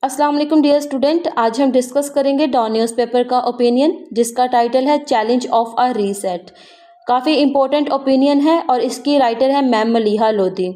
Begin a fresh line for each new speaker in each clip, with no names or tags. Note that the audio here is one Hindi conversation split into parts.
अस्सलाम वालेकुम डियर स्टूडेंट, आज हम डिस्कस करेंगे डॉन न्यूज़पेपर का ओपिनियन जिसका टाइटल है चैलेंज ऑफ अ रीसेट। काफ़ी इंपॉर्टेंट ओपिनियन है और इसकी राइटर है मैम मलीहा लोधी।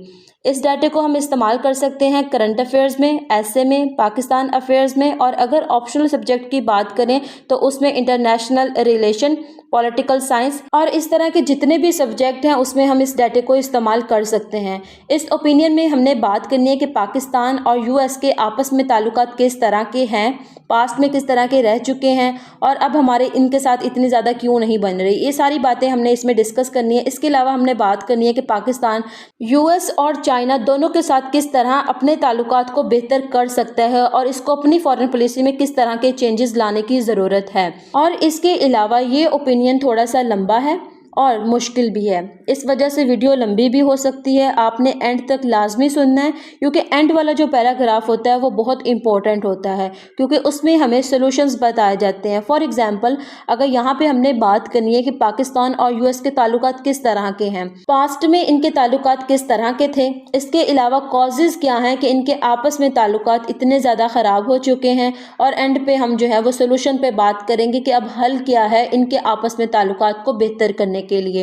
इस डाटे को हम इस्तेमाल कर सकते हैं करंट अफेयर्स में, ऐसे में, पाकिस्तान अफेयर्स में, और अगर ऑप्शनल सब्जेक्ट की बात करें तो उसमें इंटरनेशनल रिलेशन, पॉलिटिकल साइंस और इस तरह के जितने भी सब्जेक्ट हैं उसमें हम इस डाटे को इस्तेमाल कर सकते हैं। इस ओपिनियन में हमने बात करनी है कि पाकिस्तान और यूएस के आपस में ताल्लुकात किस तरह के हैं, पास्ट में किस तरह के रह चुके हैं और अब हमारे इनके साथ इतनी ज़्यादा क्यों नहीं बन रही। ये सारी बातें हमने इसमें डिस्कस करनी है। इसके अलावा हमने बात करनी है कि पाकिस्तान यूएस और चाइना दोनों के साथ किस तरह अपने ताल्लुकात को बेहतर कर सकता है और इसको अपनी फॉरेन पॉलिसी में किस तरह के चेंजेस लाने की ज़रूरत है। और इसके अलावा ये ओपिनियन थोड़ा सा लंबा है और मुश्किल भी है, इस वजह से वीडियो लंबी भी हो सकती है। आपने एंड तक लाजमी सुनना है क्योंकि एंड वाला जो पैराग्राफ होता है वो बहुत इंपॉर्टेंट होता है क्योंकि उसमें हमें सॉल्यूशंस बताए जाते हैं। फॉर एग्जांपल, अगर यहाँ पे हमने बात करनी है कि पाकिस्तान और यूएस के ताल्लुकात किस तरह के हैं, पास्ट में इनके ताल्लुकात किस तरह के थे, इसके अलावा कॉजेज़ क्या हैं कि इनके आपस में ताल्लुकात इतने ज़्यादा ख़राब हो चुके हैं, और एंड पे हम जो है वो सोल्यूशन पे बात करेंगे कि अब हल क्या है इनके आपस में ताल्लुकात को बेहतर करने के लिए।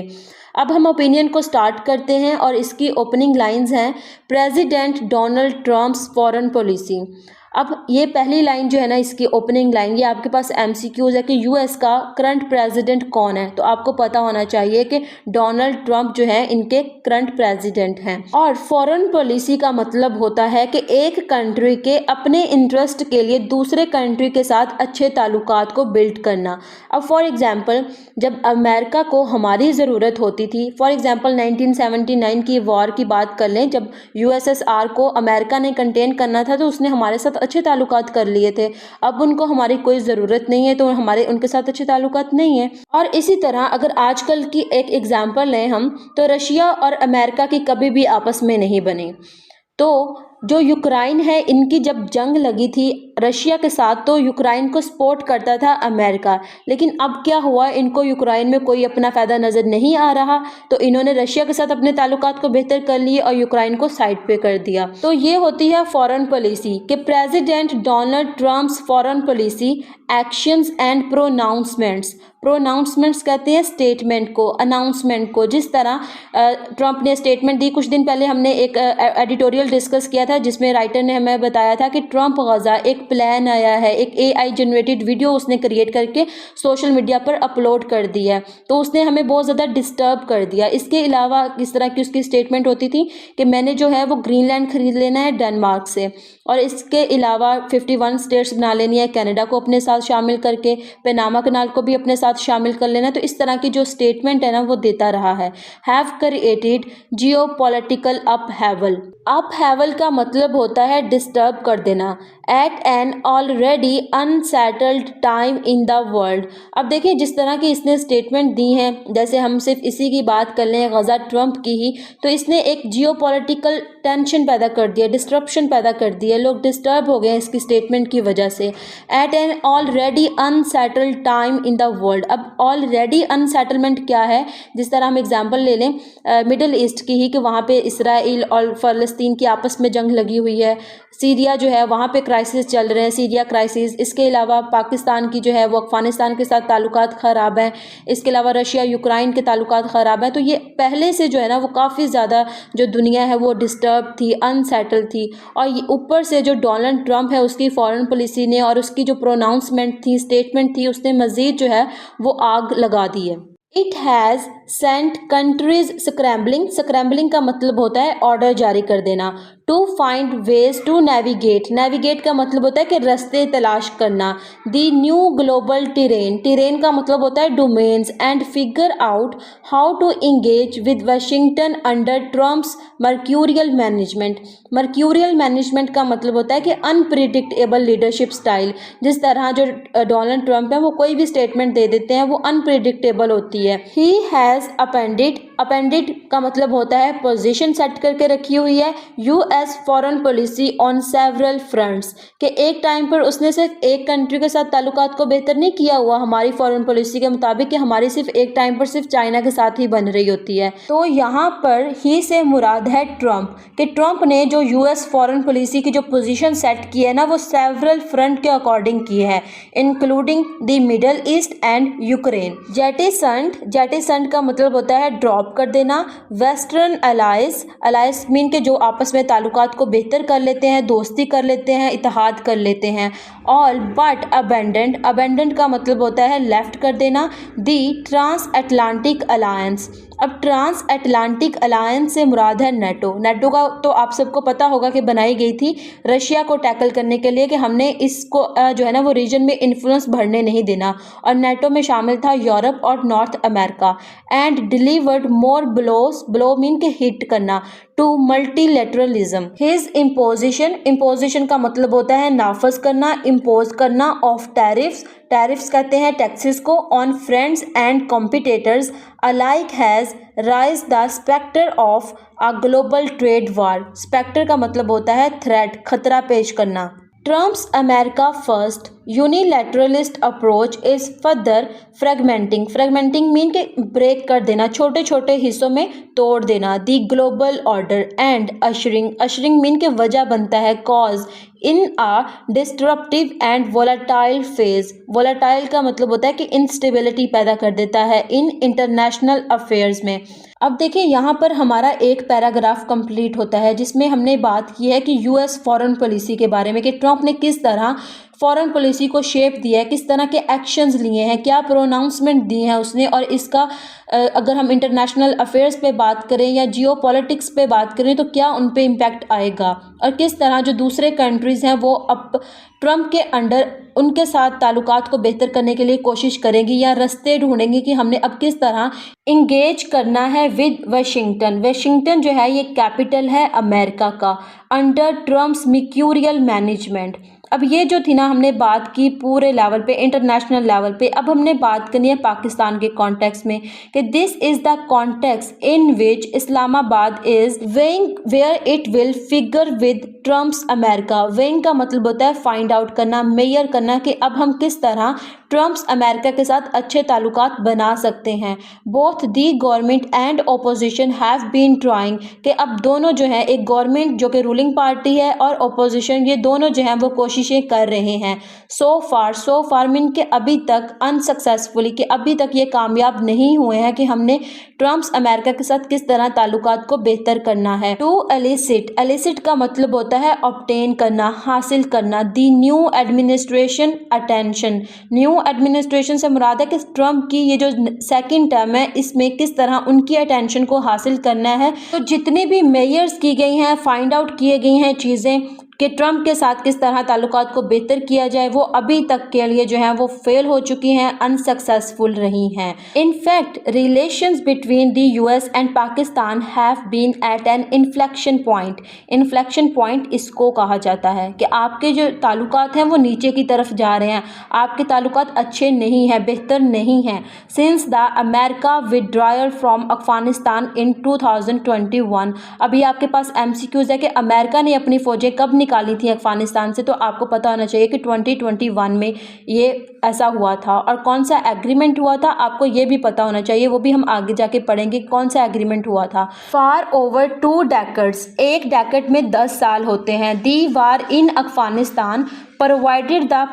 अब हम ओपिनियन को स्टार्ट करते हैं और इसकी ओपनिंग लाइंस हैं, president Donald Trump's foreign policy. अब ये पहली लाइन जो है ना, इसकी ओपनिंग लाइन, ये आपके पास एमसीक्यूज है कि यूएस का करंट प्रेसिडेंट कौन है, तो आपको पता होना चाहिए कि डोनाल्ड ट्रम्प जो है इनके करंट प्रेसिडेंट हैं। और फॉरेन पॉलिसी का मतलब होता है कि एक कंट्री के अपने इंटरेस्ट के लिए दूसरे कंट्री के साथ अच्छे ताल्लुकात को बिल्ड करना। अब फॉर एग्जांपल, जब अमेरिका को हमारी ज़रूरत होती थी, फॉर एग्जांपल 1979 की वॉर की बात कर लें, जब यूएसएसआर को अमेरिका ने कंटेन करना था तो उसने हमारे साथ अच्छे ताल्लुकात कर लिए थे। अब उनको हमारी कोई ज़रूरत नहीं है तो हमारे उनके साथ अच्छे ताल्लुकात नहीं है। और इसी तरह अगर आजकल की एक एग्जांपल लें हम, तो रशिया और अमेरिका की कभी भी आपस में नहीं बनी। तो जो यूक्रेन है, इनकी जब जंग लगी थी रशिया के साथ तो यूक्रेन को सपोर्ट करता था अमेरिका, लेकिन अब क्या हुआ, इनको यूक्रेन में कोई अपना फ़ायदा नज़र नहीं आ रहा तो इन्होंने रशिया के साथ अपने ताल्लुकात को बेहतर कर लिए और यूक्रेन को साइड पे कर दिया। तो ये होती है फॉरेन पॉलिसी कि president Donald Trump's foreign policy actions and pronouncements. Pronouncements कहते हैं स्टेटमेंट को, अनाउंसमेंट को। जिस तरह ट्रम्प ने स्टेटमेंट दी, कुछ दिन पहले हमने एक एडिटोरियल डिस्कस किया था जिसमें राइटर ने हमें बताया था कि ट्रम्प गज़ा एक प्लान आया है, एक एआई जनरेटेड वीडियो उसने क्रिएट करके सोशल मीडिया पर अपलोड कर दी है, तो उसने हमें बहुत ज़्यादा डिस्टर्ब कर दिया। इसके अलावा किस तरह की उसकी स्टेटमेंट होती थी कि मैंने जो है वो ग्रीनलैंड खरीद लेना है डेनमार्क से, और इसके अलावा 51 स्टेट्स बना लेनी है कनाडा को अपने साथ शामिल करके, पनामा कनाल को भी अपने साथ शामिल कर लेना। तो इस तरह की जो स्टेटमेंट है ना वो देता रहा है। Have created geopolitical upheaval. Upheaval का मतलब होता है डिस्टर्ब कर देना। At an already unsettled time in the world. अब देखिए जिस तरह की इसने स्टेटमेंट दी हैं, जैसे हम सिर्फ इसी की बात कर लें गज़ा ट्रम्प की ही, तो इसने एक जियोपॉलिटिकल टेंशन पैदा कर दिया, डिस्ट्रप्शन पैदा कर दिया, लोग डिस्टर्ब हो गए हैं इसकी स्टेटमेंट की वजह से। At an already unsettled time in the world. अब ऑलरेडी अनसेटलमेंट क्या है, जिस तरह हम एग्जाम्पल ले लें मिडल ईस्ट की ही, कि वहाँ पे इसराइल और फ़लस्तीन की आपस में जंग लगी हुई है, सीरिया जो है वहाँ पे क्राइसिस चल रहे हैं, सीरिया क्राइसिस। इसके अलावा पाकिस्तान की जो है वो अफ़गानिस्तान के साथ ताल्लुकात ख़राब हैं, इसके अलावा रशिया यूक्रेन के ताल्लुकात ख़राब हैं। तो ये पहले से जो है ना वो काफ़ी ज़्यादा जो दुनिया है वो डिस्टर्ब थी, अनसेटल थी, और ये ऊपर से जो डोनाल्ड ट्रम्प है उसकी फॉरेन पॉलिसी ने और उसकी जो प्रोनाउंसमेंट थी, स्टेटमेंट थी, उसने मज़ीद जो है वो आग लगा दी है। It has sent countries scrambling. Scrambling का मतलब होता है ऑर्डर जारी कर देना। To find ways to navigate. Navigate का मतलब होता है कि रास्ते तलाश करना। The new global terrain. Terrain का मतलब होता है domains. And figure out how to engage with Washington under Trump's mercurial management. Mercurial management का मतलब होता है कि अनप्रिडिक्टेबल लीडरशिप स्टाइल। जिस तरह जो डोनाल्ड ट्रम्प है वो कोई भी स्टेटमेंट दे देते हैं वो अनप्रिडिक्टेबल होती है। ही हैज़ अपेंडेड अपेंडेड का मतलब होता है पोजीशन सेट करके रखी हुई है US foreign policy on several fronts, कि एक टाइम पर उसने सिर्फ एक कंट्री के साथ ताल्लुकात को बेहतर नहीं किया हुआ हमारी फॉरेन पॉलिसी के मुताबिक, कि हमारी सिर्फ एक टाइम पर सिर्फ चाइना के साथ ही बन रही होती है। तो यहाँ पर ही से मुराद है ट्रंप, कि ट्रंप ने जो यूएस फॉरेन पॉलिसी की जो पोजीशन सेट की है ना, वो सेवरल फ्रंट के अकॉर्डिंग की है, including the Middle East and Ukraine. जेटिसंट का मतलब होता है ड्रॉप कर देना। वेस्टर्न अलायंस मीन के जो आपस में ताल्लुकात को बेहतर कर लेते हैं, दोस्ती कर लेते हैं, इत्तेहाद कर लेते हैं। ऑल बट अबेंडेंट का मतलब होता है लेफ्ट कर देना। दी ट्रांस अटलांटिक अलायंस, अब ट्रांस अटलांटिक अलायंस से मुराद है नेटो का तो आप सबको पता होगा कि बनाई गई थी रशिया को टैकल करने के लिए, कि हमने इसको जो है ना वो रीजन में इन्फ्लुएंस बढ़ने नहीं देना, और नेटो में शामिल था यूरोप और north America. And delivered more blow mean के हिट करना टू मल्टीलेटरलिज्म। हिज इम्पोजिशन का मतलब होता है नाफज करना, इम्पोज करना ऑफ टैरिफ्स कहते हैं टैक्सेस को, on friends and competitors alike has raise the spectre of a global trade war. Spectre का मतलब होता है थ्रेट, खतरा पेश करना। Trump's America first unilateralist approach is further fragmenting mean के ब्रेक कर देना, छोटे छोटे हिस्सों में तोड़ देना। The global order and ushering mean के वजह बनता है cause in a disruptive and volatile phase. Volatile का मतलब होता है कि इंस्टेबिलिटी पैदा कर देता है इन इंटरनेशनल अफेयर्स में। अब देखिए यहाँ पर हमारा एक पैराग्राफ कंप्लीट होता है जिसमें हमने बात की है कि यूएस फॉरेन पॉलिसी के बारे में, कि ट्रंप ने किस तरह फॉरेन पॉलिसी को शेप दिया है, किस तरह के एक्शंस लिए हैं, क्या प्रोनाउंसमेंट दिए हैं उसने, और इसका अगर हम इंटरनेशनल अफेयर्स पे बात करें या जियो पॉलिटिक्स पे बात करें तो क्या उन पे इम्पैक्ट आएगा, और किस तरह जो दूसरे कंट्रीज़ हैं वो अब ट्रंप के अंडर उनके साथ ताल्लुकात को बेहतर करने के लिए कोशिश करेंगी या रास्ते ढूंढेंगी कि हमने अब किस तरह इंगेज करना है विद वाशिंगटन जो है ये कैपिटल है अमेरिका का, अंडर ट्रम्प्स मिक्यूरियल मैनेजमेंट। अब ये जो थी ना हमने बात की पूरे लेवल पे, इंटरनेशनल लेवल पे। अब हमने बात करनी है पाकिस्तान के कॉन्टेक्स्ट में, कि this is the context in which Islamabad is weighing where it will figure with Trump's America. Weighing का मतलब होता है फाइंड आउट करना, मेयर करना, कि अब हम किस तरह ट्रम्प्स अमेरिका के साथ अच्छे ताल्लुकात बना सकते हैं। Both the government and opposition have been trying, कि अब दोनों जो है, एक गवर्नमेंट जो कि रूलिंग पार्टी है और ओपोजिशन, ये दोनों जो हैं वो कोशिशें कर रहे हैं। सो फार मीन के अभी तक अनसक्सेसफुली, कि अभी तक ये कामयाब नहीं हुए हैं कि हमने ट्रम्प्स अमेरिका के साथ किस तरह ताल्लुकात को बेहतर करना है। टू एलिसिट का मतलब होता है ऑब्टेन करना, हासिल करना। The new administration attention, new administration से मुराद है कि ट्रम्प की ये जो सेकंड टर्म है इसमें किस तरह उनकी अटेंशन को हासिल करना है। तो जितनी भी मेयर्स की गई हैं, फाइंड आउट किए गई हैं चीज़ें कि ट्रंप के साथ किस तरह ताल्लुकात को बेहतर किया जाए, वो अभी तक के लिए जो है वो फेल हो चुकी हैं, अनसक्सेसफुल रही हैं। In fact relations between the US and Pakistan have been at an inflection point. Inflection point इसको कहा जाता है कि आपके जो ताल्लुकात हैं वो नीचे की तरफ जा रहे हैं, आपके ताल्लुकात अच्छे नहीं हैं, बेहतर नहीं हैं। Since the America withdrawal from Afghanistan in 2021। अभी आपके पास MCQs है कि अमेरिका ने अपनी फौजें कब निकाली थी अफगानिस्तान से, तो आपको पता होना चाहिए कि 2021 में ये ऐसा हुआ था। और कौन सा एग्रीमेंट हुआ था आपको ये भी पता होना चाहिए, वो भी हम आगे जाके पढ़ेंगे कौन सा एग्रीमेंट हुआ था। फार ओवर 2 डेकेड्स, एक डेकेड में 10 साल होते हैं। The war in Afghanistan provided the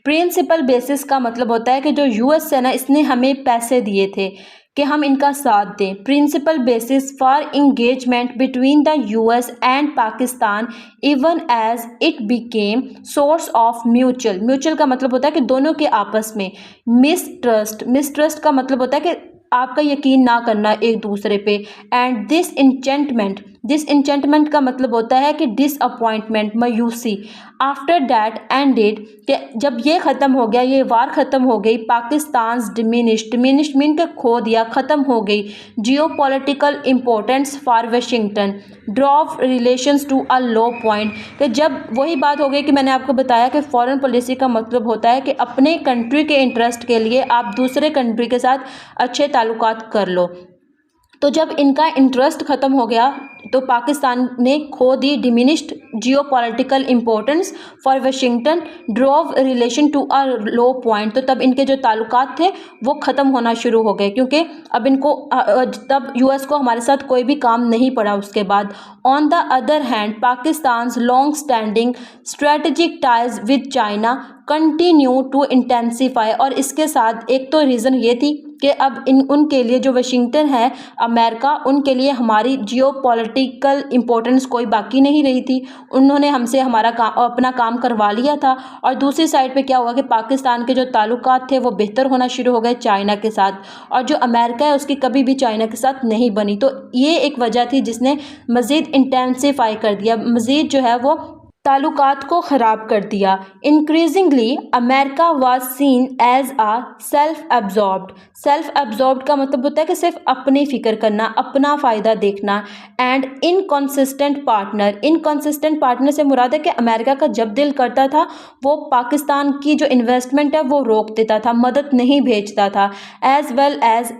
principal basis का मतलब होता है कि जो यूएस है ना, इसने हमें पैसे दिए थे कि हम इनका साथ दें। Principle basis for engagement between the US and Pakistan even as it became source of mutual का मतलब होता है कि दोनों के आपस में। मिसट्रस्ट का मतलब होता है कि आपका यकीन ना करना एक दूसरे पे। एंड दिस इंचेंटमेंट डिसइंचेंटमेंट का मतलब होता है कि डिसअपॉइंटमेंट, मायूसी। आफ्टर दैट एंडेड, कि जब ये ख़त्म हो गया, ये वार ख़त्म हो गई, पाकिस्तान डिमिनिश्ड मीन के खो दिया, ख़त्म हो गई geopolitical importance for Washington, drove relations to a low point. कि जब वही बात हो गई कि मैंने आपको बताया कि फॉरेन पॉलिसी का मतलब होता है कि अपने कंट्री के इंटरेस्ट के लिए आप दूसरे कंट्री के साथ अच्छे ताल्लुकात कर लो। तो जब इनका इंटरेस्ट ख़त्म हो गया तो पाकिस्तान ने खो दी diminished geopolitical importance for Washington, drove relation to a low point. तो तब इनके जो ताल्लुकात थे वो ख़त्म होना शुरू हो गए, क्योंकि अब इनको तब यूएस को हमारे साथ कोई भी काम नहीं पड़ा उसके बाद। On the other hand, Pakistan long standing strategic ties with China continue to intensify. और इसके साथ एक तो रीज़न ये थी कि अब उनके लिए जो वाशिंगटन है, अमेरिका, उनके लिए हमारी जियो पॉलिटिकल इम्पोर्टेंस कोई बाकी नहीं रही थी। उन्होंने हमसे अपना काम करवा लिया था। और दूसरी साइड पे क्या हुआ कि पाकिस्तान के जो ताल्लुकात थे वो बेहतर होना शुरू हो गए चाइना के साथ, और जो अमेरिका है उसकी कभी भी चाइना के साथ नहीं बनी। तो ये एक वजह थी जिसने मज़ीद इंटेंसीफाई कर दिया, मज़ीद जो है वो ताल्लुकात को ख़राब कर दिया। Increasingly America was seen as a self absorbed का मतलब होता है कि सिर्फ अपनी फ़िक्र करना, अपना फ़ायदा देखना। एंड इनकंसिस्टेंट पार्टनर से मुराद है कि अमेरिका का जब दिल करता था वो पाकिस्तान की जो इन्वेस्टमेंट है वो रोक देता था, मदद नहीं भेजता था। As well as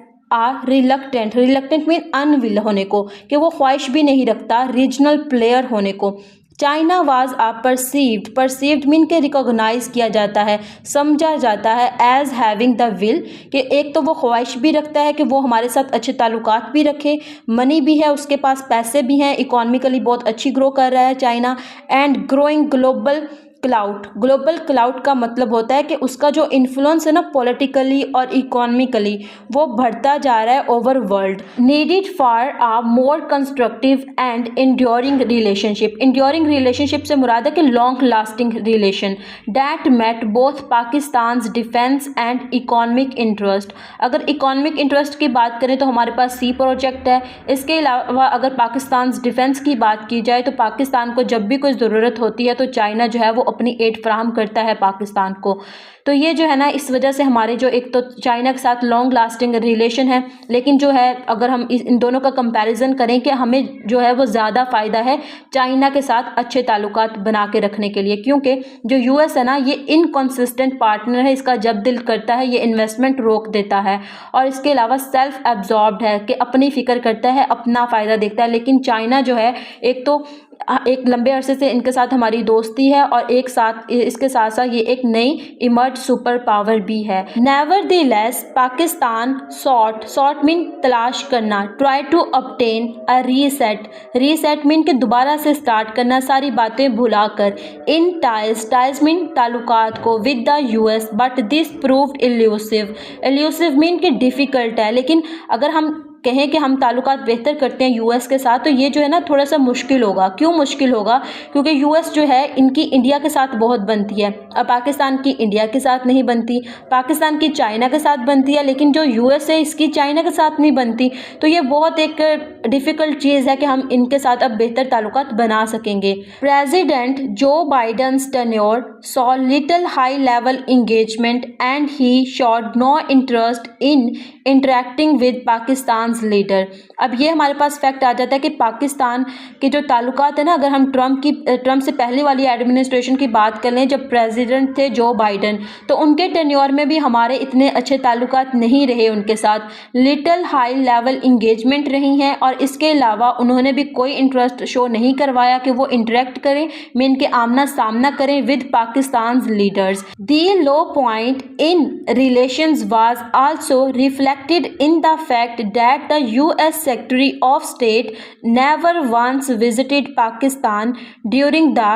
reluctant mean unwilling होने को, कि वो ख्वाहिश भी नहीं रखता रीजनल प्लेयर होने को। China was a perceived mean के रिकॉग्नाइज किया जाता है, समझा जाता है एज हैविंग द विल, कि एक तो वो ख्वाहिश भी रखता है कि वो हमारे साथ अच्छे ताल्लुकात भी रखे, मनी भी है उसके पास, पैसे भी हैं, इकोनॉमिकली बहुत अच्छी ग्रो कर रहा है China. And growing global cloud का मतलब होता है कि उसका जो इन्फ्लुएंस है ना पॉलिटिकली और इकोनॉमिकली वो बढ़ता जा रहा है over world. Needed for a more constructive and enduring relationship से मुराद है कि long lasting relation that met both Pakistan defence and economic interest. अगर इकोनॉमिक इंटरेस्ट की बात करें तो हमारे पास सी प्रोजेक्ट है। इसके अलावा अगर पाकिस्तान डिफेंस की बात की जाए तो पाकिस्तान को जब भी कोई ज़रूरत होती है तो चाइना जो है वो अपनी एड फराहम करता है पाकिस्तान को। तो ये जो है ना, इस वजह से हमारे जो एक तो चाइना के साथ लॉन्ग लास्टिंग रिलेशन है, लेकिन जो है अगर हम इन दोनों का कंपैरिजन करें कि हमें जो है वो ज़्यादा फ़ायदा है चाइना के साथ अच्छे ताल्लुकात बना के रखने के लिए, क्योंकि जो यूएस है ना ये इनकंसिस्टेंट पार्टनर है, इसका जब दिल करता है ये इन्वेस्टमेंट रोक देता है। और इसके अलावा सेल्फ एब्जॉर्ब्ड है कि अपनी फ़िक्र करता है, अपना फ़ायदा देखता है। लेकिन चाइना जो है एक लंबे अरसे से इनके साथ हमारी दोस्ती है और इसके साथ साथ ये एक नई इमर्ज सुपर पावर भी है। नेवरदलेस पाकिस्तान सॉर्ट मीन तलाश करना, try to obtain a reset mean के दोबारा से स्टार्ट करना, सारी बातें भुलाकर। इन टाइज मीन ताल्लुकात को with the US, but this proved elusive mean के डिफ़िकल्ट है। लेकिन अगर हम कहें कि हम ताल्लुकात बेहतर करते हैं यूएस के साथ तो ये जो है ना थोड़ा सा मुश्किल होगा। क्यों मुश्किल होगा? क्योंकि यूएस जो है इनकी इंडिया के साथ बहुत बनती है और पाकिस्तान की इंडिया के साथ नहीं बनती, पाकिस्तान की चाइना के साथ बनती है, लेकिन जो यूएस है इसकी चाइना के साथ नहीं बनती। तो ये बहुत एक डिफ़िकल्ट चीज़ है कि हम इनके साथ अब बेहतर ताल्लुकात बना सकेंगे। President Joe Biden's tenure saw little high level engagement and he showed no interest in interacting with Pakistan leader. अब ये हमारे पास फैक्ट आ जाता है कि पाकिस्तान के जो ताल्लुकात है ना, अगर हम ट्रम्प से पहले वाली एडमिनिस्ट्रेशन की बात कर लें, जब प्रेसिडेंट थे जो बाइडन, तो उनके टेन्योर में भी हमारे इतने अच्छे ताल्लुकात नहीं रहे उनके साथ, लिटिल हाई लेवल इंगेजमेंट रही हैं। और इसके अलावा उन्होंने भी कोई इंटरेस्ट शो नहीं करवाया कि वो इंटरेक्ट करें, मीन के आमना सामना करें with Pakistan leaders. The low point in relations was also reflected in the fact that the US Secretary of State never once visited Pakistan during the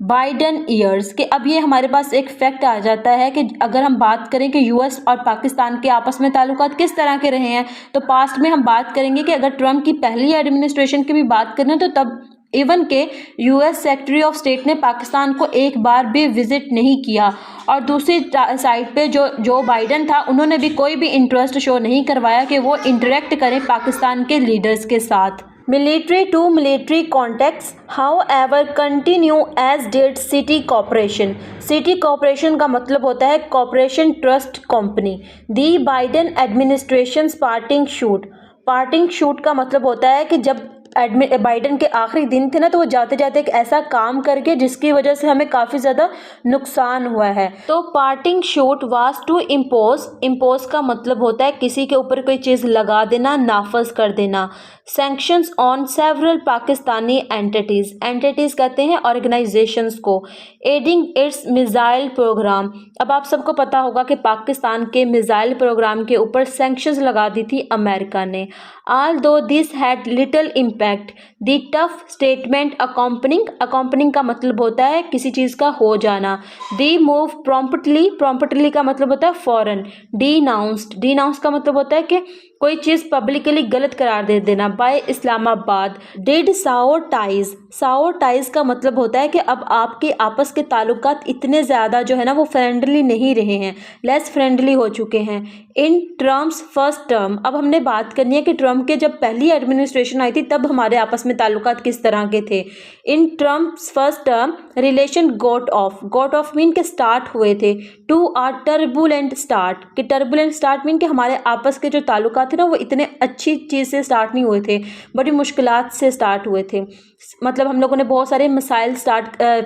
Biden years. के अब ये हमारे पास एक फैक्ट आ जाता है कि अगर हम बात करें कि यूएस और पाकिस्तान के आपस में ताल्लुकात किस तरह के रहे हैं, तो पास्ट में हम बात करेंगे कि अगर ट्रम्प की पहली एडमिनिस्ट्रेशन की भी बात करें तो तब इवन के यूएस सेक्रेटरी ऑफ स्टेट ने पाकिस्तान को एक बार भी विजिट नहीं किया। और दूसरी साइड पे जो बाइडन था उन्होंने भी कोई भी इंटरेस्ट शो नहीं करवाया कि वो इंटरेक्ट करें पाकिस्तान के लीडर्स के साथ। military to military contacts however continue as did city corporation. City corporation का मतलब होता है कॉरपोरेशन ट्रस्ट कंपनी. दी बाइडेन एडमिनिस्ट्रेशन पार्टिंग शूट का मतलब होता है कि जब बाइडेन के आखिरी दिन थे ना, तो वो जाते जाते एक ऐसा काम करके जिसकी वजह से हमें काफ़ी ज़्यादा नुकसान हुआ है. तो parting shot was to impose का मतलब होता है किसी के ऊपर कोई चीज़ लगा देना, नाफज कर देना. Sanctions on several Pakistani entities कहते हैं ऑर्गेनाइजेशंस को. Adding its missile programme. अब आप सबको पता होगा कि पाकिस्तान के मिसाइल प्रोग्राम के ऊपर सैंक्शंस लगा दी थी अमेरिका ने. Although this had little impact, the tough statement accompanying का मतलब होता है किसी चीज़ का हो जाना. The move promptly का मतलब होता है फौरन. Denounced का मतलब होता है कि कोई चीज़ पब्लिकली गलत करार दे देना. By Islamabad. Did sour ties का मतलब होता है कि अब आपके आपस के ताल्लुकात इतने ज़्यादा जो है ना वो फ्रेंडली नहीं रहे हैं, लेस फ्रेंडली हो चुके हैं. इन ट्रम्प्स फर्स्ट टर्म. अब हमने बात करनी है कि ट्रम्प के जब पहली एडमिनिस्ट्रेशन आई थी तब हमारे आपस में ताल्लुकात किस तरह के थे. In Trump's first term relation got off mean के स्टार्ट हुए थे to a turbulent start mean के हमारे आपस के जो ताल्लुकात थे ना वो इतने अच्छी चीज़ से स्टार्ट नहीं हुए थे, बड़ी मुश्किलात से स्टार्ट हुए थे. मतलब हम लोगों ने बहुत सारे मसाइल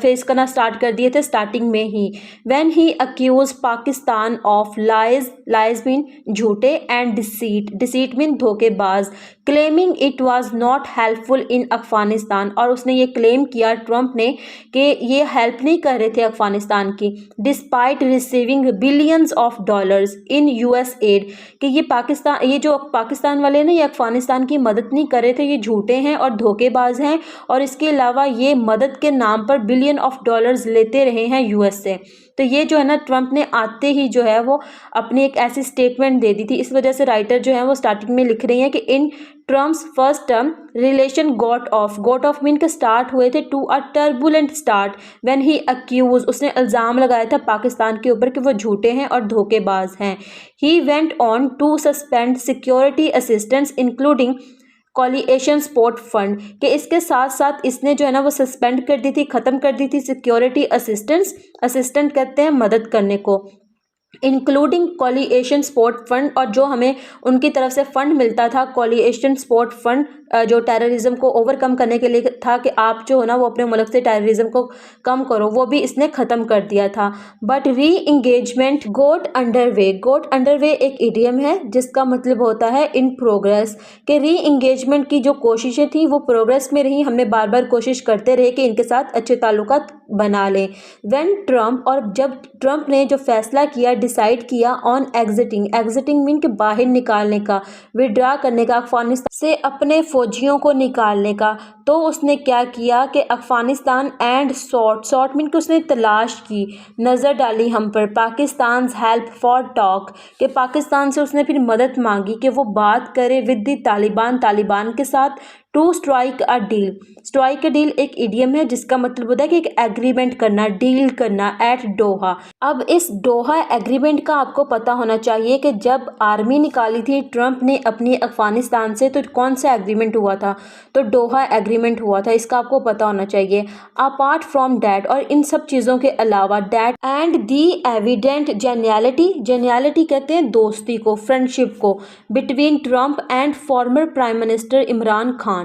फेस करना स्टार्ट कर दिए थे स्टार्टिंग में ही. When he accuse Pakistan of lies mean झूठे एंड डिसीट मीन धोखेबाज. Claiming it was not helpful in Afghanistan. और उसने ये क्लेम किया ट्रम्प ने कि ये हेल्प नहीं कर रहे थे अफगानिस्तान की. Despite receiving billions of dollars in US add. कि ये जो पाकिस्तान वाले ना ये अफगानिस्तान की मदद नहीं कर रहे थे, ये झूठे हैं और धोखेबाज हैं. और इसके अलावा ये मदद के नाम पर बिलियन ऑफ डॉलर्स लेते रहे हैं यूएस से. तो ये जो है ना ट्रम्प ने आते ही जो है वो अपनी एक ऐसी स्टेटमेंट दे दी थी. इस वजह से राइटर जो है वो स्टार्टिंग में लिख रही हैं कि in Trump's first term relation got off mean के स्टार्ट हुए थे to a turbulent start when he accuse. उसने इल्ज़ाम लगाया था पाकिस्तान के ऊपर कि वो झूठे हैं और धोखेबाज हैं. He went on to suspend security assistance including coalition support fund. के इसके साथ साथ इसने जो है ना वो सस्पेंड कर दी थी, ख़त्म कर दी थी सिक्योरिटी असिस्टेंट कहते हैं मदद करने को, इंक्लूडिंग कॉलिएशन सपोर्ट फंड. और जो हमें उनकी तरफ से फंड मिलता था कॉलिएशन सपोर्ट फंड जो टेररिज्म को ओवरकम करने के लिए था कि आप जो हो ना वो अपने मुल्क से टेररिज्म को कम करो, वो भी इसने ख़त्म कर दिया था. बट री इंगेजमेंट गोट अंडरवे एक इडियम है जिसका मतलब होता है इन प्रोग्रेस. के री इंगेजमेंट की जो कोशिशें थी वो प्रोग्रेस में रही. हमने बार बार कोशिश करते रहे कि इनके साथ अच्छे ताल्लुकात बना लें. व्हेन ट्रम्प और जब ट्रम्प ने जो फैसला किया डिसाइड किया ऑन एग्जिटिंग मीन के बाहर निकालने का, विड्रा करने का, अफगानिस्तान से अपने फौजियों को निकालने का. तो उसने क्या किया कि अफगानिस्तान एंड सॉर्ट मीन कि उसने तलाश की, नज़र डाली हम पर. पाकिस्तान हेल्प फॉर टॉक कि पाकिस्तान से उसने फिर मदद मांगी कि वो बात करे विद द तालिबान के साथ. टू स्ट्राइक अ डील एक इडियम है जिसका मतलब होता है कि एक एग्रीमेंट करना, डील करना एट डोहा. अब इस डोहा एग्रीमेंट का आपको पता होना चाहिए कि जब आर्मी निकाली थी ट्रम्प ने अपनी अफगानिस्तान से तो कौन सा एग्रीमेंट हुआ था, तो डोहा एग्रीमेंट हुआ था. इसका आपको पता होना चाहिए. अपार्ट फ्रॉम डैट और इन सब चीज़ों के अलावा डैट एंड दी एविडेंट जेन्यलिटी कहते हैं दोस्ती को, फ्रेंडशिप को, between Trump and former prime minister Imran Khan.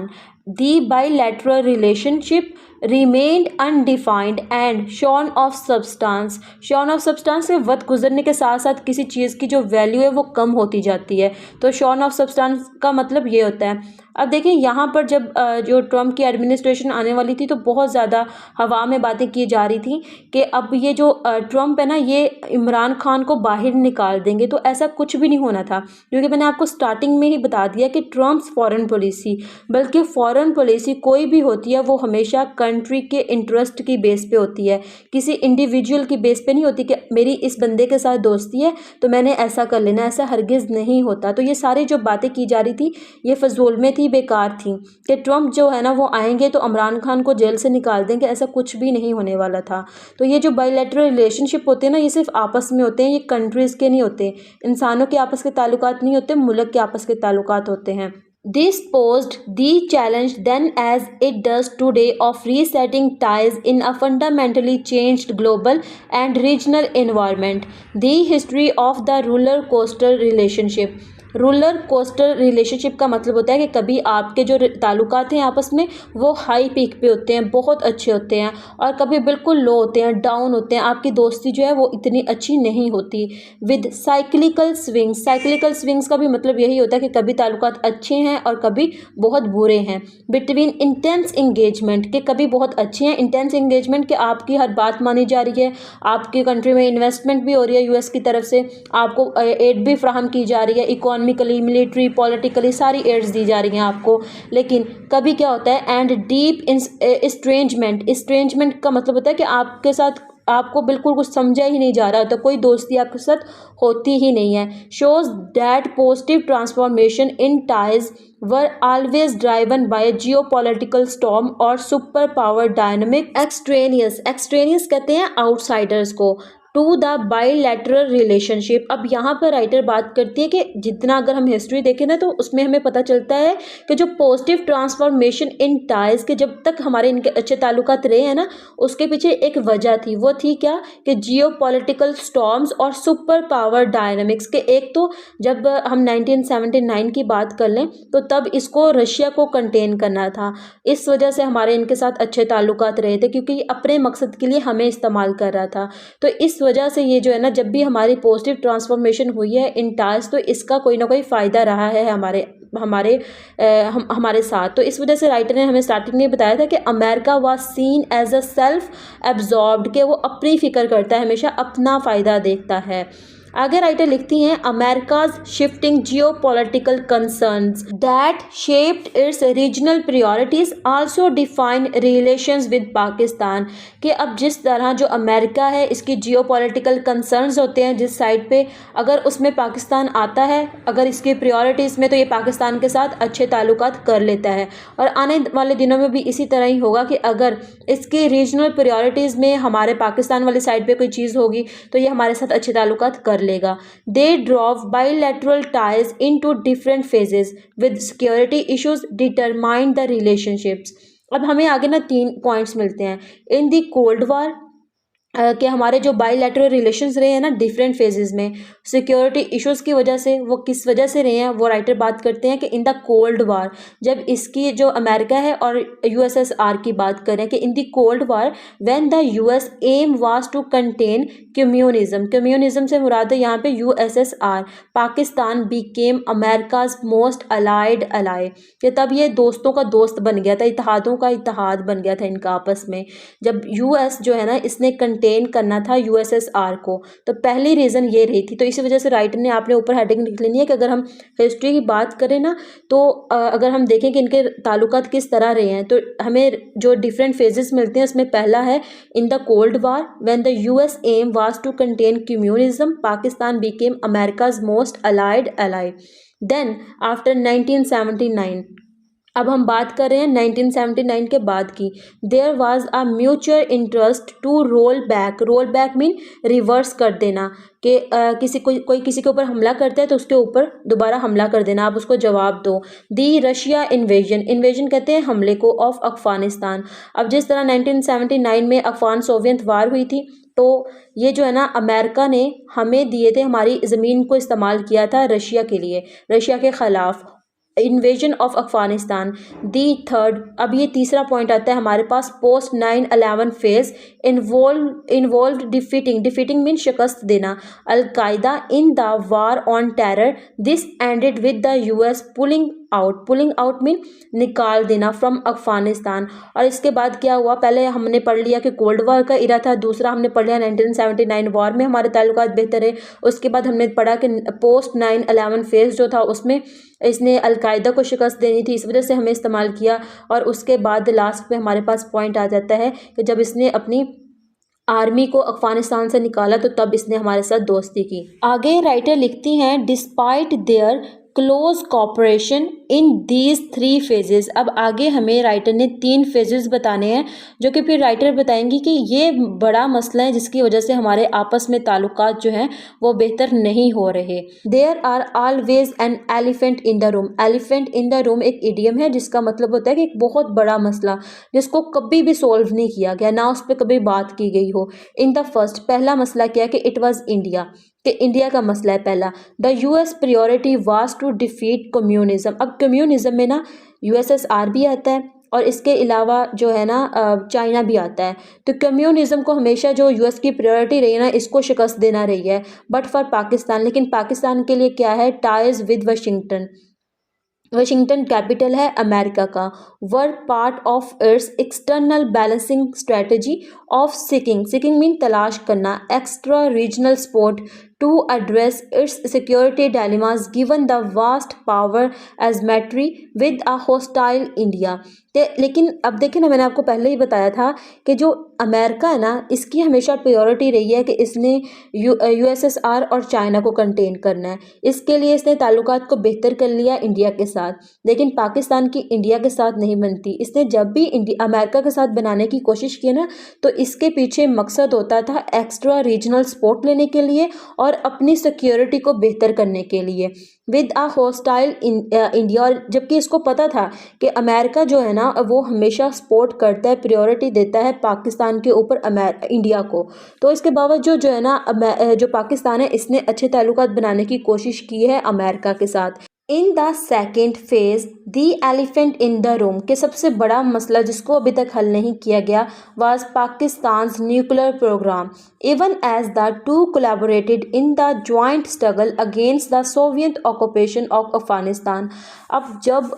The bilateral relationship remained undefined and shorn of substance से वक्त गुजरने के साथ साथ किसी चीज़ की जो वैल्यू है वो कम होती जाती है. तो shorn of substance का मतलब ये होता है. अब देखिए यहाँ पर जब जो ट्रम्प की एडमिनिस्ट्रेशन आने वाली थी तो बहुत ज़्यादा हवा में बातें की जा रही थी कि अब ये जो ट्रम्प है ना ये इमरान खान को बाहर निकाल देंगे. तो ऐसा कुछ भी नहीं होना था क्योंकि मैंने आपको स्टार्टिंग में ही बता दिया कि ट्रम्प्स फॉरेन पॉलिसी, बल्कि फॉरेन पॉलिसी कोई भी होती है वो हमेशा कंट्री के इंटरेस्ट की बेस पे होती है, किसी इंडिविजुअल की बेस पे नहीं होती कि मेरी इस बंदे के साथ दोस्ती है तो मैंने ऐसा कर लेना. ऐसा हरगिज़ नहीं होता. तो ये सारी जो बातें की जा रही थी ये फजूल में थी, बेकार थी कि ट्रम्प जो है ना वो आएंगे तो इमरान खान को जेल से निकाल देंगे. ऐसा कुछ भी नहीं होने वाला था. तो ये जो बायलैटरल रिलेशनशिप होते हैं ना ये सिर्फ आपस में होते हैं, ये कंट्रीज़ के नहीं होते, इंसानों के आपस के ताल्लुकात नहीं होते, मुल्क के आपस के ताल्लुकात होते हैं. This posed the challenge then as it does today of resetting ties in a fundamentally changed global and regional environment. The history of the roller coaster relationship. Ruler coaster relationship का मतलब होता है कि कभी आपके जो ताल्लुकात हैं आपस में वो हाई पीक पे होते हैं, बहुत अच्छे होते हैं, और कभी बिल्कुल लो होते हैं, डाउन होते हैं, आपकी दोस्ती जो है वो इतनी अच्छी नहीं होती। विद साइक्लिकल स्विंग्स का भी मतलब यही होता है कि कभी ताल्लुकात अच्छे हैं और कभी बहुत बुरे हैं। बिटवीन इंटेंस इंगेजमेंट के कभी बहुत अच्छे हैं, इंटेंस इंगेजमेंट के आपकी हर बात मानी जा रही है, आपकी कंट्री में इन्वेस्टमेंट भी हो रही है यूएस की तरफ से, आपको एड भी फ्राहम की जा रही है, इकोनॉमिकली, मिलिट्री, पॉलिटिकली सारी एड्स दी जा रही हैं आपको। लेकिन कभी क्या होता है, एंड डीप इस्ट्रेंजमेंट का मतलब होता है कि आपके साथ आपको बिल्कुल कुछ समझा ही नहीं जा रहा होता, कोई दोस्ती आपके साथ होती ही नहीं है। Shows that positive transformation in ties were always driven by geopolitical storm और सुपर पावर डायनामिक एक्सट्रेनियस कहते हैं आउटसाइडर्स को टू द बाईलैटरल रिलेशनशिप। अब यहाँ पर राइटर बात करती है कि जितना अगर हम हिस्ट्री देखें ना तो उसमें हमें पता चलता है कि जो पॉजिटिव ट्रांसफॉर्मेशन इन टाइज के जब तक हमारे इनके अच्छे ताल्लुकात रहे हैं ना, उसके पीछे एक वजह थी। वो थी क्या कि जियो पॉलिटिकल स्टॉर्म्स और सुपर पावर डायनामिक्स के। एक तो जब हम 1979 की बात कर लें तो तब इसको रशिया को कंटेन करना था, इस वजह से हमारे इनके साथ अच्छे ताल्लुकात रहे थे क्योंकि अपने मकसद के लिए हमें इस्तेमाल कर रहा था। तो इस वजह से ये जो है ना, जब भी हमारी पॉजिटिव ट्रांसफॉर्मेशन हुई है इन टास्क तो इसका कोई ना कोई फ़ायदा रहा है हमारे साथ। तो इस वजह से राइटर ने हमें स्टार्टिंग में बताया था कि America was seen as a self absorbed, के वो अपनी फिक्र करता है, हमेशा अपना फ़ायदा देखता है। आगे राइटर लिखती हैं, America's shifting geopolitical concerns that shaped its regional priorities also define relations with Pakistan. कि अब जिस तरह जो अमेरिका है इसकी जियो पॉलिटिकल कंसर्न्स होते हैं जिस साइड पे, अगर उसमें पाकिस्तान आता है, अगर इसकी प्रायोरिटीज़ में, तो ये पाकिस्तान के साथ अच्छे ताल्लुकात कर लेता है। और आने वाले दिनों में भी इसी तरह ही होगा कि अगर इसकी रीजनल प्रायोरिटीज़ में हमारे पाकिस्तान वाली साइड पे कोई चीज़ होगी तो ये हमारे साथ अच्छे ताल्लुकात कर लेगा। They drove bilateral ties into different phases with security issues determine the relationships. अब हमें आगे ना 3 पॉइंट्स मिलते हैं। इन द कोल्ड वार कि हमारे जो बाईलैटरल रिलेशंस रहे हैं ना डिफरेंट फेजेस में, सिक्योरिटी इश्यूज़ की वजह से, वो किस वजह से रहे हैं, वो राइटर बात करते हैं कि इन द कोल्ड वार, जब इसकी जो अमेरिका है और यूएसएसआर की बात करें कि in the cold war when the US aim was to contain communism से मुराद है यहाँ पे USSR, Pakistan became America's most allied ally, कि तब ये दोस्तों का दोस्त बन गया था, इत्तेहादों का इत्तेहाद बन गया था इनका आपस में। जब यूएस जो है ना इसने कंटेन करना था यूएसएसआर को, तो पहली रीज़न ये रही थी। तो इसी वजह से राइटर ने आपने ऊपर हेडिंग लिख लेनी है कि अगर हम हिस्ट्री की बात करें ना तो अगर हम देखें कि इनके ताल्लुकात किस तरह रहे हैं तो हमें जो डिफरेंट फेजेस मिलते हैं उसमें पहला है in the cold war when the US aim was to contain communism, Pakistan became America's most allied ally. Then after 1979, अब हम बात कर रहे हैं 1979 के बाद की। There was a mutual interest to roll back mean reverse कर देना, कि कोई किसी के ऊपर हमला करता है तो उसके ऊपर दोबारा हमला कर देना, आप उसको जवाब दो। दी रशिया इन्वेजन कहते हैं हमले को, ऑफ अफगानिस्तान। अब जिस तरह 1979 में अफगान सोवियत वार हुई थी तो ये जो है ना अमेरिका ने हमें दिए थे, हमारी ज़मीन को इस्तेमाल किया था रशिया के लिए, रशिया के ख़िलाफ़, invasion of Afghanistan. The third, अब ये तीसरा पॉइंट आता है हमारे पास, post 9/11 phase involve defeating mean शिकस्त देना al Qaeda in the war on terror. This ended with the US pulling out mean निकाल देना फ्रॉम अफगानिस्तान। और इसके बाद क्या हुआ, पहले हमने पढ़ लिया कि कोल्ड वॉर का इरा था, दूसरा हमने पढ़ लिया 1979 वॉर में हमारे ताल्लुकात बेहतर है, उसके बाद हमने पढ़ा कि पोस्ट 9/11 फेज जो था उसमें इसने अलकायदा को शिकस्त देनी थी, इस वजह से हमें इस्तेमाल किया। और उसके बाद लास्ट पे हमारे पास पॉइंट आ जाता है कि जब इसने अपनी आर्मी को अफगानिस्तान से निकाला तो तब इसने हमारे साथ दोस्ती की। आगे राइटर लिखती हैं, despite there close cooperation in these 3 phases. अब आगे हमें राइटर ने 3 फेजेस बताने हैं जो कि फिर राइटर बताएंगी कि ये बड़ा मसला है जिसकी वजह से हमारे आपस में ताल्लुकात जो हैं वो बेहतर नहीं हो रहे। There are always an elephant in the room. Elephant in the room एक इडियम है जिसका मतलब होता है कि एक बहुत बड़ा मसला जिसको कभी भी सोल्व नहीं किया गया, ना उस पर कभी बात की गई हो। इन द फर्स्ट, पहला मसला क्या है कि इट वॉज इंडिया, कि इंडिया का मसला है पहला। The US priority was to defeat communism. अब कम्युनिज्म में ना यूएसएसआर भी आता है और इसके अलावा जो है ना चाइना भी आता है। तो कम्युनिज्म को हमेशा जो यूएस की प्रायोरिटी रही है ना, इसको शिकस्त देना रही है। बट फॉर पाकिस्तान, लेकिन पाकिस्तान के लिए क्या है, ties with Washington. Washington capital है अमेरिका का। Were part of its external balancing strategy of seeking, seeking mean तलाश करना, extra regional support to address its security dilemmas given the vast power asymmetry with a hostile India. लेकिन अब देखें ना, मैंने आपको पहले ही बताया था कि जो अमेरिका है ना, इसकी हमेशा प्रायोरिटी रही है कि इसने यूएसएसआर और चाइना को कंटेन करना है। इसके लिए इसने ताल्लुकात को बेहतर कर लिया इंडिया के साथ, लेकिन पाकिस्तान की इंडिया के साथ नहीं बनती। इसने जब भी अमेरिका के साथ बनाने की कोशिश की ना, तो इसके पीछे मकसद होता था एक्स्ट्रा रीजनल सपोर्ट लेने के लिए और अपनी सिक्योरिटी को बेहतर करने के लिए विद अ होस्टाइल इंडिया। और जबकि इसको पता था कि अमेरिका जो है ना वो हमेशा सपोर्ट करता है, प्रायोरिटी देता है पाकिस्तान के ऊपर इंडिया को। तो इसके बावजूद जो है ना जो पाकिस्तान है इसने अच्छे ताल्लुकात बनाने की कोशिश की है अमेरिका के साथ। इन the second phase the elephant in the room, के सबसे बड़ा मसला जिसको अभी तक हल नहीं किया गया was Pakistan nuclear programme, even as the two collaborated in the joint struggle against the Soviet occupation of Afghanistan. अब जब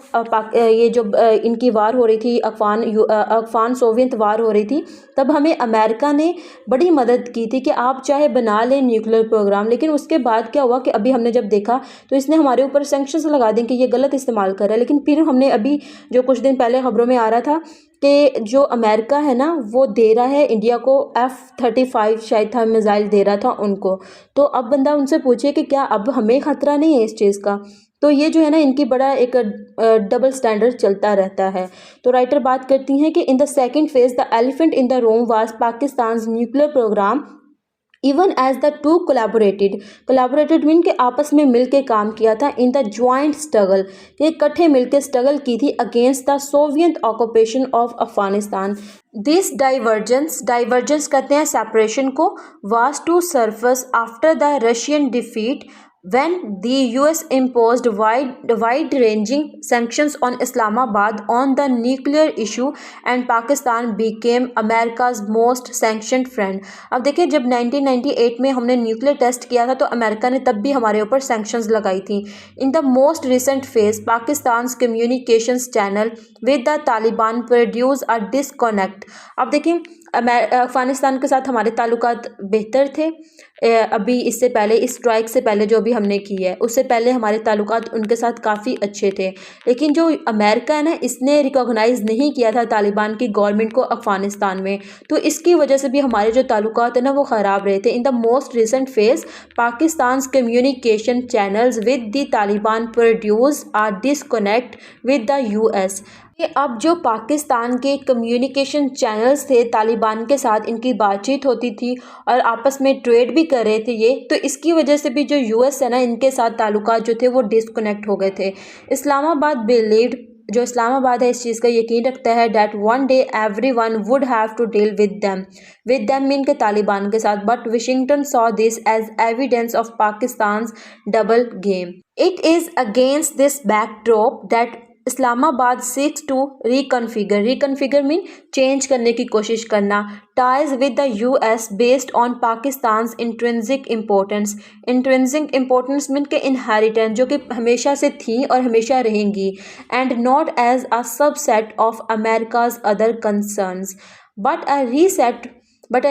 ये जो इनकी वार हो रही थी, अफगान सोवियत वार हो रही थी, तब हमें अमेरिका ने बड़ी मदद की थी कि आप चाहे बना लें न्यूक्लियर प्रोग्राम। लेकिन उसके बाद क्या हुआ कि अभी हमने जब देखा तो इसने हमारे ऊपर सैंक्शंस लगा दें कि ये गलत इस्तेमाल कर रहा है। लेकिन फिर हमने अभी जो कुछ दिन पहले खबरों में आ रहा था कि जो अमेरिका है ना वो दे रहा है इंडिया को F-35 शायद था मिसाइल दे रहा था उनको। तो अब बंदा उनसे पूछे कि क्या अब हमें खतरा नहीं है इस चीज़ का। तो ये जो है ना इनकी बड़ा एक डबल स्टैंडर्ड चलता रहता है। तो राइटर बात करती हैं कि in the second phase the elephant in the room was Pakistan nuclear programme, even as the two collaborated mean के आपस में मिल के काम किया था, इन द ज्वाइंट स्ट्रगल, ये इकट्ठे मिल के स्ट्रगल की थी against the Soviet occupation of Afghanistan. This divergence कहते हैं सेपरेशन को, was to surface after the Russian defeat when the US imposed wide-ranging sanctions on Islamabad on the nuclear issue and Pakistan became America's most sanctioned friend। अब देखिए जब 1998 में हमने न्यूक्लियर टेस्ट किया था तो अमेरिका ने तब भी हमारे ऊपर सैंक्शंस लगाई थी। इन the most recent phase Pakistan communications channel with the Taliban produce a disconnect. अब देखिए अफगानिस्तान के साथ हमारे ताल्लुकात बेहतर थे अभी इससे पहले, इस स्ट्राइक से पहले जो भी हमने की है उससे पहले हमारे ताल्लुकात उनके साथ काफ़ी अच्छे थे। लेकिन जो अमेरिका है ना इसने रिकॉग्नाइज़ नहीं किया था तालिबान की गवर्नमेंट को अफगानिस्तान में, तो इसकी वजह से भी हमारे जो ताल्लुकात है ना वो ख़राब रहे थे। In the most recent phase Pakistan communication channels with the Taliban produce a disconnect with the US। अब जो पाकिस्तान के कम्युनिकेशन चैनल्स थे तालिबान के साथ इनकी बातचीत होती थी और आपस में ट्रेड भी कर रहे थे ये, तो इसकी वजह से भी जो US है ना इनके साथ ताल्लुकात जो थे वो डिसकनेक्ट हो गए थे। जो इस्लामाबाद है इस चीज़ का यकीन रखता है that one day everyone would have to deal with them mean के तालिबान के साथ, but Washington saw this as evidence of Pakistan double game. It is against this backdrop that Islamabad seeks to reconfigure mean change करने की कोशिश करना ties with the US based on Pakistan intrinsic importance mean के इनहेरिटेंस जो कि हमेशा से थी और हमेशा रहेंगी, and not as a subset of America's other concerns but a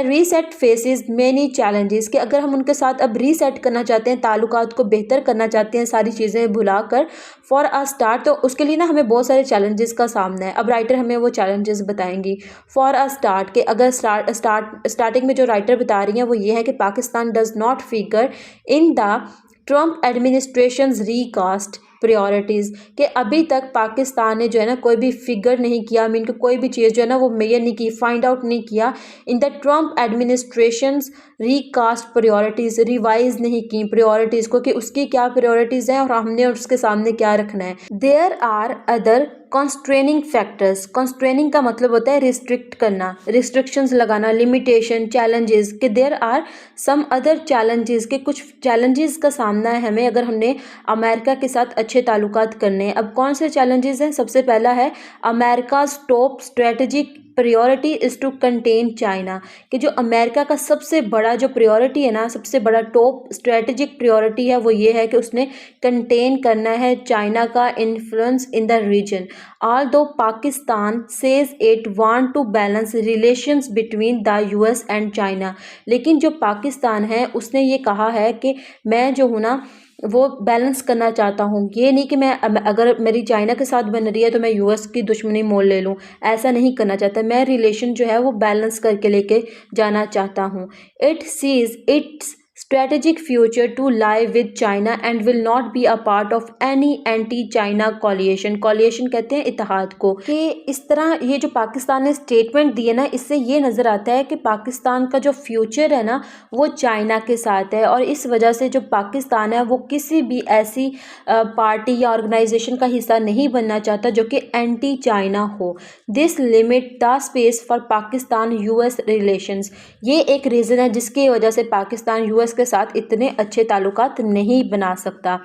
reset faces many challenges. कि अगर हम उनके साथ अब रीसेट करना चाहते हैं, ताल्लुकात को बेहतर करना चाहते हैं सारी चीज़ें भुलाकर फॉर अ स्टार्ट, तो उसके लिए ना हमें बहुत सारे चैलेंजेस का सामना है। अब राइटर हमें वो चैलेंजेस बताएंगी। फॉर अ स्टार्ट के अगर स्टार्टिंग में जो राइटर बता रही हैं वो ये है कि Pakistan does not figure in the Trump administrations recast priorities कि अभी तक पाकिस्तान ने जो है ना कोई भी फिगर नहीं किया, मीन कि कोई भी चीज़ जो है ना वो मेजर नहीं की, फाइंड आउट नहीं किया। In the Trump administrations recast priorities, revise नहीं की प्रायोरिटीज़ को कि उसकी क्या प्रायोरिटीज़ हैं और हमने उसके सामने क्या रखना है। There are other constraining factors. Constraining का मतलब होता है रिस्ट्रिक्ट करना, रिस्ट्रिक्शंस लगाना, लिमिटेशन, चैलेंजेस कि there are some other challenges के कुछ चैलेंजेस का सामना है हमें अगर हमने अमेरिका के साथ अच्छे ताल्लुकात करने हैं। अब कौन से चैलेंजेस हैं? सबसे पहला है America's top strategic priority is to contain China, कि जो अमेरिका का सबसे बड़ा जो प्रायोरिटी है ना, सबसे बड़ा टॉप स्ट्रेटेजिक प्रायोरिटी है वो ये है कि उसने कंटेन करना है चाइना का influence in the region. Although Pakistan says it want to balance relations between the US and China, लेकिन जो पाकिस्तान है उसने ये कहा है कि मैं जो हूँ ना वो बैलेंस करना चाहता हूँ। ये नहीं कि मैं अगर मेरी चाइना के साथ बन रही है तो मैं यूएस की दुश्मनी मोल ले लूँ, ऐसा नहीं करना चाहता। मैं रिलेशन जो है वो बैलेंस करके लेके जाना चाहता हूँ। It sees its strategic future to lie with China and will not be a part of any anti-China coalition। coalition कहते हैं इत्तेहाद को। कि इस तरह ये जो पाकिस्तान ने स्टेटमेंट दी है ना, इससे ये नज़र आता है कि पाकिस्तान का जो फ्यूचर है ना वो चाइना के साथ है, और इस वजह से जो पाकिस्तान है वो किसी भी ऐसी पार्टी या ऑर्गेनाइजेशन का हिस्सा नहीं बनना चाहता जो कि एंटी चाइना हो। This limit the space for Pakistan US relations. ये एक रीज़न है जिसकी वजह से पाकिस्तान यूएस के साथ इतने अच्छे ताल्लुकात नहीं बना सकता।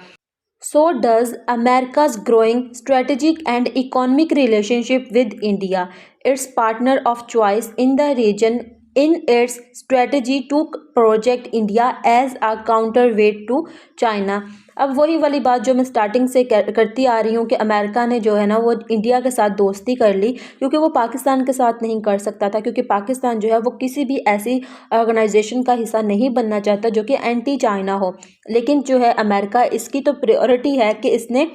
So does America's growing strategic and economic relationship with India, its partner of choice in the region, in its strategy to project India as a counterweight to China। अब वही वाली बात जो मैं स्टार्टिंग से करती आ रही हूँ कि अमेरिका ने जो है ना वो इंडिया के साथ दोस्ती कर ली क्योंकि वो पाकिस्तान के साथ नहीं कर सकता था, क्योंकि पाकिस्तान जो है वो किसी भी ऐसी ऑर्गेनाइजेशन का हिस्सा नहीं बनना चाहता जो कि एंटी चाइना हो। लेकिन जो है अमेरिका, इसकी तो प्रायोरिटी है कि इसने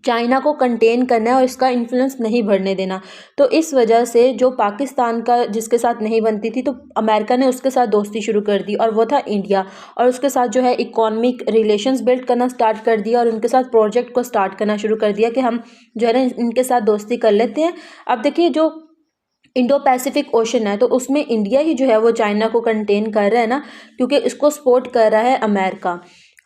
चाइना को कंटेन करना है और इसका इन्फ्लुएंस नहीं बढ़ने देना। तो इस वजह से जो पाकिस्तान का जिसके साथ नहीं बनती थी तो अमेरिका ने उसके साथ दोस्ती शुरू कर दी, और वो था इंडिया, और उसके साथ जो है इकोनॉमिक रिलेशंस बिल्ड करना स्टार्ट कर दिया और उनके साथ प्रोजेक्ट को स्टार्ट करना शुरू कर दिया कि हम जो है ना इनके साथ दोस्ती कर लेते हैं। अब देखिए जो इंडो पैसिफिक ओशन है तो उसमें इंडिया ही जो है वो चाइना को कंटेन कर रहा है ना, क्योंकि इसको सपोर्ट कर रहा है America.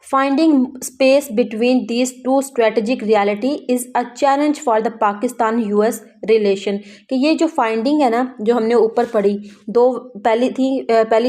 Finding space between these two strategic reality is a challenge for the Pakistan-US relation। कि ये जो फाइंडिंग है ना जो हमने ऊपर पढ़ी, दो पहली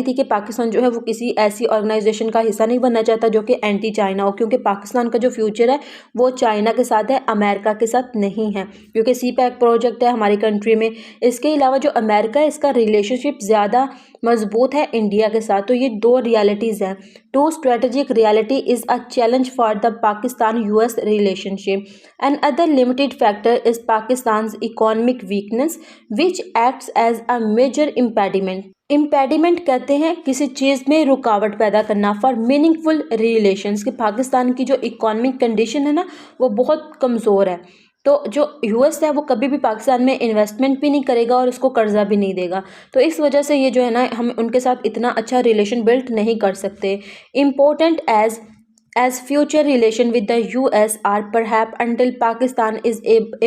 थी कि पाकिस्तान जो है वो किसी ऐसी ऑर्गेनाइजेशन का हिस्सा नहीं बनना चाहता जो कि एंटी चाइना हो, क्योंकि पाकिस्तान का जो फ्यूचर है वो चाइना के साथ है, अमेरिका के साथ नहीं है, क्योंकि CPEC प्रोजेक्ट है हमारी कंट्री में। इसके अलावा जो अमेरिका है इसका रिलेशनशिप ज़्यादा मजबूत है इंडिया के साथ। तो ये दो रियलिटीज़ हैं। Two strategic reality is a challenge for the Pakistan-US relationship. Another limited factor is Pakistan's economic weakness, which acts as a major impediment। Impediment कहते हैं किसी चीज़ में रुकावट पैदा करना फॉर मीनिंगफुल रिलेशंस। कि पाकिस्तान की जो इकोनॉमिक कंडीशन है ना वो बहुत कमज़ोर है, तो जो यूएस है वो कभी भी पाकिस्तान में इन्वेस्टमेंट भी नहीं करेगा और उसको कर्जा भी नहीं देगा। तो इस वजह से ये जो है ना हम उनके साथ इतना अच्छा रिलेशन बिल्ड नहीं कर सकते। Important as future relation with the US are perhaps until Pakistan is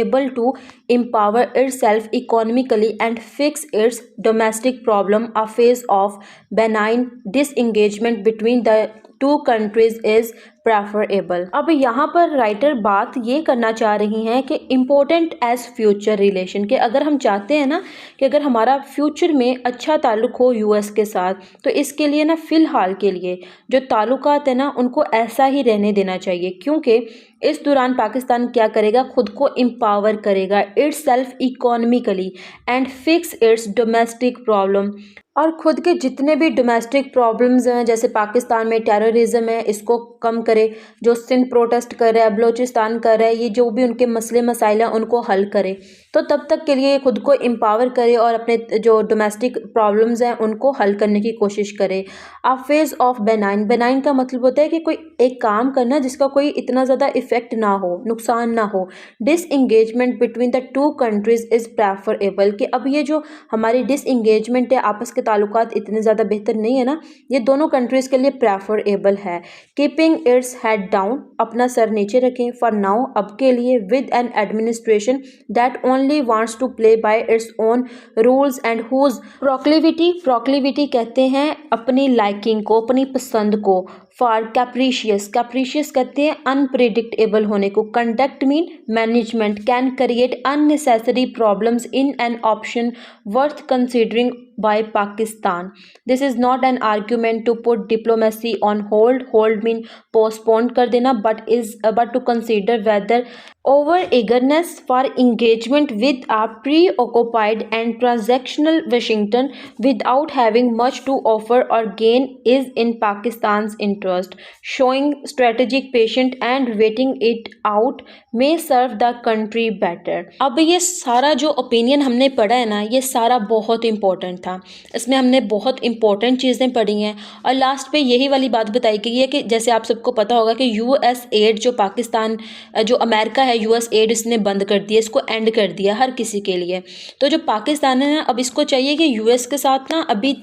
able to empower itself economically and fix its domestic problem, a phase of benign disengagement between the two countries is preferable. अब यहाँ पर राइटर बात ये करना चाह रही हैं कि इम्पोर्टेंट एज फ्यूचर रिलेशन, कि अगर हम चाहते हैं ना कि अगर हमारा फ्यूचर में अच्छा ताल्लुक़ हो यूएस के साथ, तो इसके लिए ना फ़िलहाल के लिए जो ताल्लुकात है ना उनको ऐसा ही रहने देना चाहिए, क्योंकि इस दौरान पाकिस्तान क्या करेगा, खुद को एम्पावर करेगा it's self economically and fix it's domestic problem, और ख़ुद के जितने भी डोमेस्टिक प्रॉब्लम्स हैं जैसे पाकिस्तान में टेररिज्म है इसको कम करे, जो सिंध प्रोटेस्ट कर रहा है, बलूचिस्तान कर रहा है, ये जो भी उनके मसले मसाइल हैं उनको हल करे। तो तब तक के लिए खुद को एम्पावर करे और अपने जो डोमेस्टिक प्रॉब्लम्स हैं उनको हल करने की कोशिश करे। A phase of benign, benign का मतलब होता है कि कोई एक काम करना जिसका कोई इतना ज़्यादा इफ़ेक्ट ना हो, नुकसान ना हो। Disengagement between the two countries is preferable, कि अब ये जो हमारी डिसएंगेजमेंट है, आपस के ताल्लुकात इतने ज़्यादा बेहतर नहीं है ना, ये दोनों कंट्रीज़ के लिए प्रेफरेबल है। Keeping its its head down, अपना सर नीचे रखें, फॉर नाउ, अब के लिए, with an administration that only wants to play by its own rules and whose proclivity कहते हैं अपनी लाइकिंग को, अपनी पसंद को, फॉर कैप्रीशियस कहते हैं अनप्रिडिक्टेबल होने को, conduct mean management, can create unnecessary problems in an option worth considering by Pakistan. This is not an argument to put diplomacy on hold. Hold mean postpone कर देना, but to consider whether over eagerness for engagement with a preoccupied and transactional Washington without having much to offer or gain is in Pakistan's interest. Showing strategic patience and waiting it out may serve the country better. अब ये सारा जो ओपिनियन हमने पढ़ा है ना, ये सारा बहुत इंपॉर्टेंट था। इसमें हमने बहुत इंपॉर्टेंट चीज़ें पढ़ी हैं और लास्ट पे यही वाली बात बताई गई है कि जैसे आप सबको पता होगा कि यूएस एड जो पाकिस्तान जो अमेरिका है, यूएस एड इसने बंद कर दिया, इसको एंड कर दिया हर किसी के लिए। तो जो पाकिस्तान है ना, अब इसको चाहिए कि यूएस के साथ ना अभी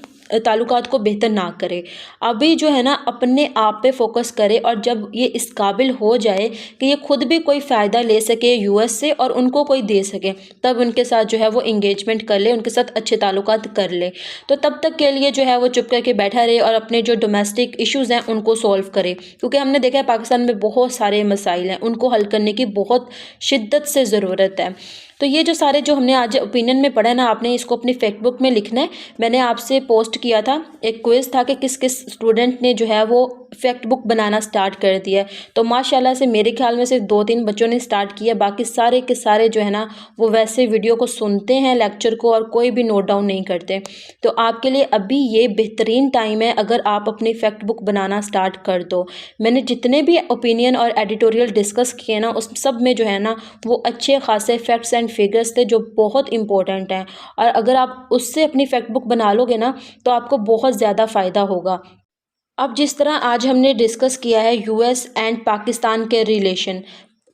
ताल्लुकात को बेहतर ना करे, अभी जो है ना अपने आप पे फोकस करे और जब ये इस काबिल हो जाए कि ये खुद भी कोई फ़ायदा ले सके यूएस से और उनको कोई दे सके, तब उनके साथ जो है वो इंगेजमेंट कर ले, उनके साथ अच्छे ताल्लुकात कर ले। तो तब तक के लिए जो है वो चुप करके बैठा रहे और अपने जो डोमेस्टिक इश्यूज़ हैं उनको सॉल्व करे, क्योंकि हमने देखा है पाकिस्तान में बहुत सारे मसाइल हैं, उनको हल करने की बहुत शिद्दत से ज़रूरत है। तो ये जो सारे जो हमने आज ओपिनियन में पढ़ा है ना, आपने इसको अपनी फैक्ट बुक में लिखना है। मैंने आपसे पोस्ट किया था, एक क्विज़ था कि किस किस स्टूडेंट ने जो है वो फैक्ट बुक बनाना स्टार्ट कर दिया है। तो माशाल्लाह से मेरे ख्याल में सिर्फ 2-3 बच्चों ने स्टार्ट किया, बाकी सारे के सारे जो है ना वो वैसे वीडियो को सुनते हैं लेक्चर को और कोई भी नोट डाउन नहीं करते। तो आपके लिए अभी ये बेहतरीन टाइम है अगर आप अपनी फैक्ट बुक बनाना स्टार्ट कर दो। मैंने जितने भी ओपिनियन और एडिटोरियल डिस्कस किए ना, उस सब में जो है ना वो अच्छे खासे फैक्ट्स एंड फिगर्स थे जो बहुत इंपॉर्टेंट हैं, और अगर आप उससे अपनी फैक्ट बुक बना लोगे ना तो आपको बहुत ज़्यादा फ़ायदा होगा। अब जिस तरह आज हमने डिस्कस किया है यूएस एंड पाकिस्तान के रिलेशन,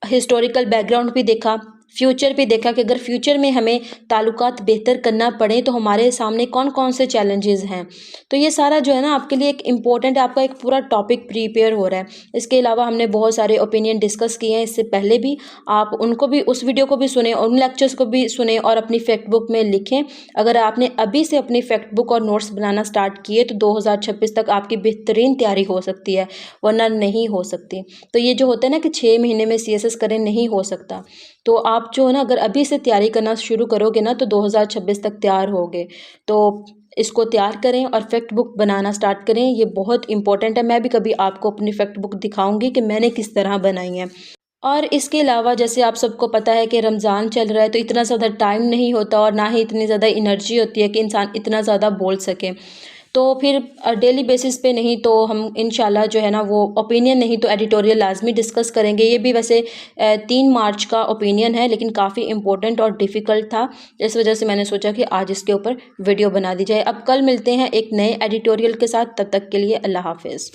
हिस्टोरिकल बैकग्राउंड भी देखा, फ्यूचर भी देखा कि अगर फ्यूचर में हमें ताल्लुकात बेहतर करना पड़े तो हमारे सामने कौन कौन से चैलेंजेस हैं। तो ये सारा जो है ना आपके लिए एक इम्पोर्टेंट है, आपका एक पूरा टॉपिक प्रिपेयर हो रहा है। इसके अलावा हमने बहुत सारे ओपिनियन डिस्कस किए हैं इससे पहले भी, आप उनको भी, उस वीडियो को भी सुने और उन लेक्चर्स को भी सुने और अपनी फैक्ट बुक में लिखें। अगर आपने अभी से अपनी फैक्ट बुक और नोट्स बनाना स्टार्ट किए तो 2026 तक आपकी बेहतरीन तैयारी हो सकती है, वरना नहीं हो सकती। तो ये जो होता है ना कि 6 महीने में CSS करें, नहीं हो सकता। तो आप जो है ना अगर अभी से तैयारी करना शुरू करोगे ना तो 2026 तक तैयार होगे। तो इसको तैयार करें और फैक्ट बुक बनाना स्टार्ट करें, ये बहुत इंपॉर्टेंट है। मैं भी कभी आपको अपनी फैक्ट बुक दिखाऊंगी कि मैंने किस तरह बनाई है। और इसके अलावा जैसे आप सबको पता है कि रमज़ान चल रहा है, तो इतना ज़्यादा टाइम नहीं होता और ना ही इतनी ज़्यादा एनर्जी होती है कि इंसान इतना ज़्यादा बोल सके। तो फिर डेली बेसिस पे नहीं तो हम इंशाल्लाह जो है ना वो ओपिनियन नहीं तो एडिटोरियल लाजमी डिस्कस करेंगे। ये भी वैसे 3 मार्च का ओपिनियन है, लेकिन काफ़ी इंपॉर्टेंट और डिफ़िकल्ट था, इस वजह से मैंने सोचा कि आज इसके ऊपर वीडियो बना दी जाए। अब कल मिलते हैं एक नए एडिटोरियल के साथ, तब तक के लिए अल्लाह हाफ़िज़।